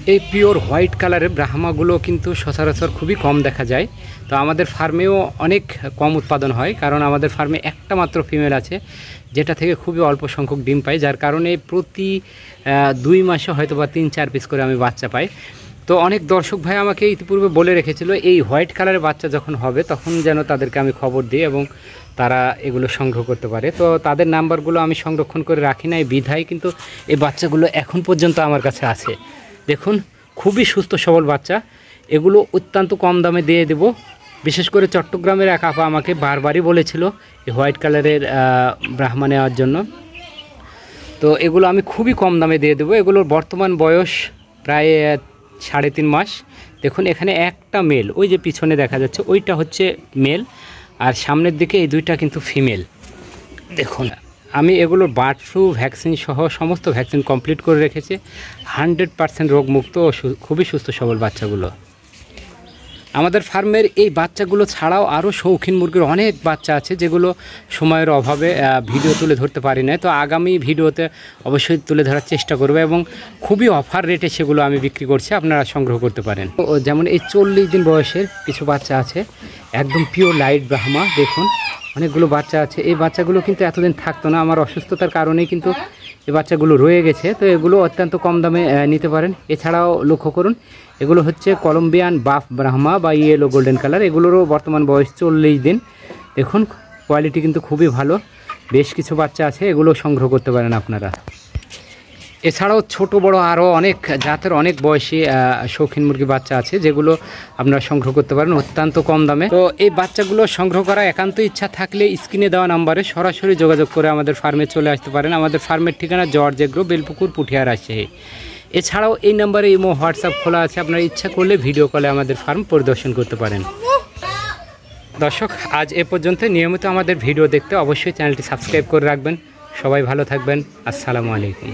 এই pure white কালারের ব্রাহ্মাগুলো কিন্তু সচরাচর খুবই কম দেখা যায়। তো আমাদের ফার্মেও অনেক কম উৎপাদন হয়, কারণ আমাদের ফার্মে একটা মাত্র ফিমেল আছে, যেটা থেকে খুবই অল্প সংখ্যক ডিম পাই, যার কারণে প্রতি 2 মাসে হয়তো বা 3-4 পিস করে আমি বাচ্চা পাই। তো অনেক দর্শক ভাই আমাকে ইতিপূর্বে বলে রেখেছিল এই হোয়াইট কালারের বাচ্চা যখন হবে তখন যেন তাদেরকে আমি খবর দিই এবং তারা এগুলো সংগ্রহ করতে পারে। তো তাদের নাম্বারগুলো আমি সংরক্ষণ করে রাখি না, এই বিধায় কিন্তু এই বাচ্চাগুলো এখন পর্যন্ত আমার কাছে আছে। দেখুন, খুবই সুস্থ সবল বাচ্চা, এগুলো অত্যন্ত কম দামে দিয়ে দেব। বিশেষ করে চট্টগ্রামের এক আপা আমাকে বারবারই বলেছিল এই হোয়াইট কালারের ব্রাহ্মা নেওয়ার জন্য। তো এগুলো আমি খুবই কম দামে দিয়ে দেবো। এগুলোর বর্তমান বয়স প্রায় 3.5 মাস। দেখুন, এখানে একটা মেল, ওই যে পিছনে দেখা যাচ্ছে ওইটা হচ্ছে মেল, আর সামনের দিকে এই দুইটা কিন্তু ফিমেল। দেখুন, আমি এগুলোর বার্ড ফ্লু ভ্যাকসিন সহ সমস্ত ভ্যাকসিন কমপ্লিট করে রেখেছি। 100% রোগমুক্ত ও খুবই সুস্থ সবল বাচ্চাগুলো। আমাদের ফার্মের এই বাচ্চাগুলো ছাড়াও আরও শৌখিন মুরগির অনেক বাচ্চা আছে, যেগুলো সময়ের অভাবে ভিডিও তুলে ধরতে পারি না। তো আগামী ভিডিওতে অবশ্যই তুলে ধরার চেষ্টা করব এবং খুবই অফার রেটে সেগুলো আমি বিক্রি করছি, আপনারা সংগ্রহ করতে পারেন। যেমন এই 40 দিন বয়সের কিছু বাচ্চা আছে, একদম পিওর লাইট ব্রাহ্মা। দেখুন, অনেকগুলো বাচ্চা আছে। এই বাচ্চাগুলো কিন্তু এতদিন থাকতো না, আমার অসুস্থতার কারণেই কিন্তু এই বাচ্চাগুলো রয়ে গেছে। তো এগুলো অত্যন্ত কম দামে নিতে পারেন। এছাড়াও লক্ষ্য করুন, এগুলো হচ্ছে কলম্বিয়ান বাফ ব্রাহ্মা বা ইয়েলো গোল্ডেন কালার। এগুলোরও বর্তমান বয়স 40 দিন। দেখুন, কোয়ালিটি কিন্তু খুবই ভালো। বেশ কিছু বাচ্চা আছে, এগুলো সংগ্রহ করতে পারেন আপনারা। এছাড়াও ছোট বড় আরও অনেক জাতের অনেক বয়সী শৌখিন মুরগি বাচ্চা আছে, যেগুলো আপনারা সংগ্রহ করতে পারেন অত্যন্ত কম দামে। তো এই বাচ্চাগুলো সংগ্রহ করা একান্ত ইচ্ছা থাকলে স্ক্রিনে দেওয়া নাম্বারে সরাসরি যোগাযোগ করে আমাদের ফার্মে চলে আসতে পারেন। আমাদের ফার্মের ঠিকানা জর্জ এগ্রো, বেলপুকুর, পুঠিয়া, রাজশাহী। এছাড়াও এই নাম্বারে ইমো, হোয়াটসঅ্যাপ খোলা আছে, আপনারা ইচ্ছা করলে ভিডিও কলে আমাদের ফার্ম পরিদর্শন করতে পারেন। দর্শক, আজ এ পর্যন্ত। নিয়মিত আমাদের ভিডিও দেখতে অবশ্যই চ্যানেলটি সাবস্ক্রাইব করে রাখবেন। সবাই ভালো থাকবেন। আসসালামু আলাইকুম।